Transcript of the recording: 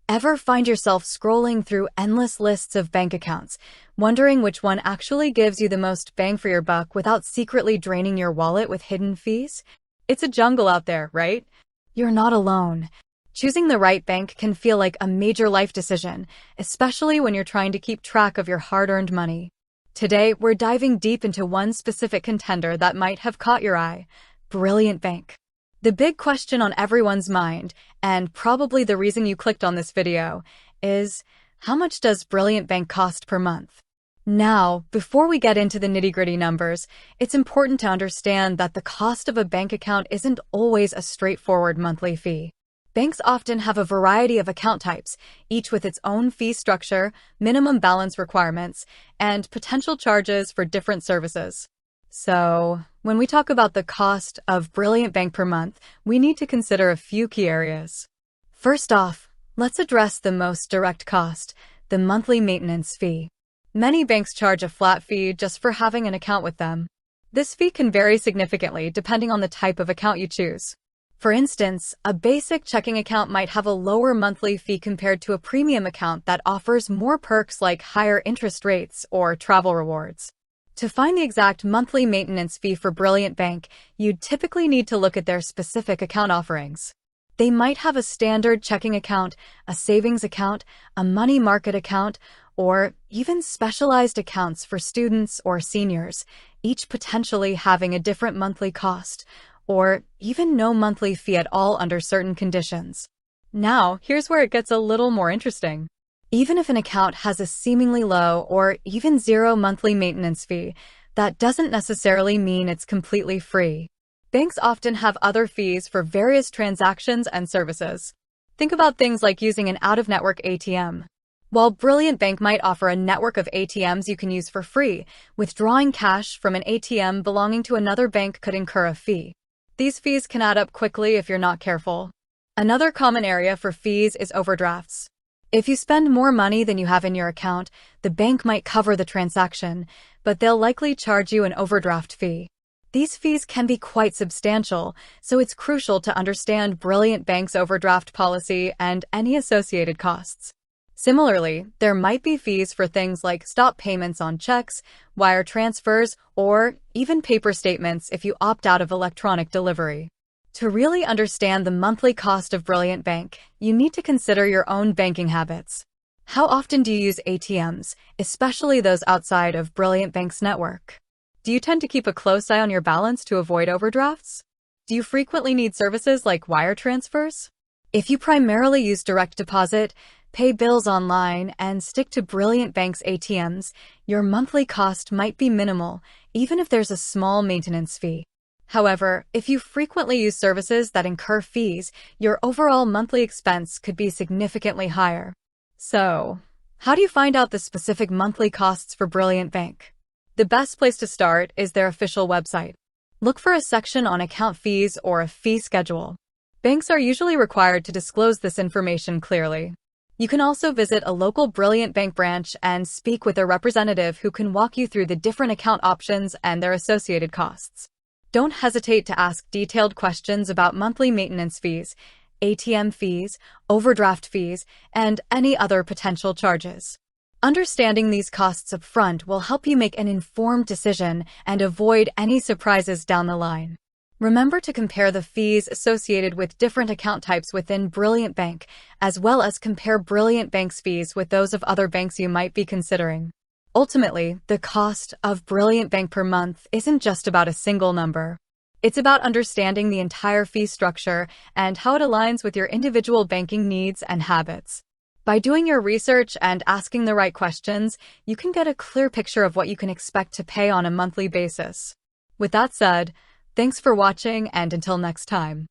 Ever find yourself scrolling through endless lists of bank accounts, wondering which one actually gives you the most bang for your buck without secretly draining your wallet with hidden fees? It's a jungle out there, right? You're not alone. Choosing the right bank can feel like a major life decision, especially when you're trying to keep track of your hard-earned money. Today, we're diving deep into one specific contender that might have caught your eye: Brilliant Bank. The big question on everyone's mind, and probably the reason you clicked on this video, is how much does Brilliant Bank cost per month? Now, before we get into the nitty-gritty numbers, it's important to understand that the cost of a bank account isn't always a straightforward monthly fee. Banks often have a variety of account types, each with its own fee structure, minimum balance requirements, and potential charges for different services. So, when we talk about the cost of Brilliant Bank per month, we need to consider a few key areas. First off, let's address the most direct cost: the monthly maintenance fee. Many banks charge a flat fee just for having an account with them. This fee can vary significantly depending on the type of account you choose. For instance, a basic checking account might have a lower monthly fee compared to a premium account that offers more perks like higher interest rates or travel rewards. To find the exact monthly maintenance fee for Brilliant Bank, you'd typically need to look at their specific account offerings. They might have a standard checking account, a savings account, a money market account, or even specialized accounts for students or seniors, each potentially having a different monthly cost, or even no monthly fee at all under certain conditions. Now, here's where it gets a little more interesting. Even if an account has a seemingly low or even zero monthly maintenance fee, that doesn't necessarily mean it's completely free. Banks often have other fees for various transactions and services. Think about things like using an out-of-network ATM. While Brilliant Bank might offer a network of ATMs you can use for free, withdrawing cash from an ATM belonging to another bank could incur a fee. These fees can add up quickly if you're not careful. Another common area for fees is overdrafts. If you spend more money than you have in your account, the bank might cover the transaction, but they'll likely charge you an overdraft fee. These fees can be quite substantial, so it's crucial to understand Brilliant Bank's overdraft policy and any associated costs. Similarly, there might be fees for things like stop payments on checks, wire transfers, or even paper statements if you opt out of electronic delivery. To really understand the monthly cost of Brilliant Bank, you need to consider your own banking habits. How often do you use ATMs, especially those outside of Brilliant Bank's network? Do you tend to keep a close eye on your balance to avoid overdrafts? Do you frequently need services like wire transfers? If you primarily use direct deposit, pay bills online, and stick to Brilliant Bank's ATMs, your monthly cost might be minimal, even if there's a small maintenance fee. However, if you frequently use services that incur fees, your overall monthly expense could be significantly higher. So, how do you find out the specific monthly costs for Brilliant Bank? The best place to start is their official website. Look for a section on account fees or a fee schedule. Banks are usually required to disclose this information clearly. You can also visit a local Brilliant Bank branch and speak with a representative who can walk you through the different account options and their associated costs. Don't hesitate to ask detailed questions about monthly maintenance fees, ATM fees, overdraft fees, and any other potential charges. Understanding these costs up front will help you make an informed decision and avoid any surprises down the line. Remember to compare the fees associated with different account types within Brilliant Bank, as well as compare Brilliant Bank's fees with those of other banks you might be considering. Ultimately, the cost of Brilliant Bank per month isn't just about a single number. It's about understanding the entire fee structure and how it aligns with your individual banking needs and habits. By doing your research and asking the right questions, you can get a clear picture of what you can expect to pay on a monthly basis. With that said, thanks for watching, and until next time.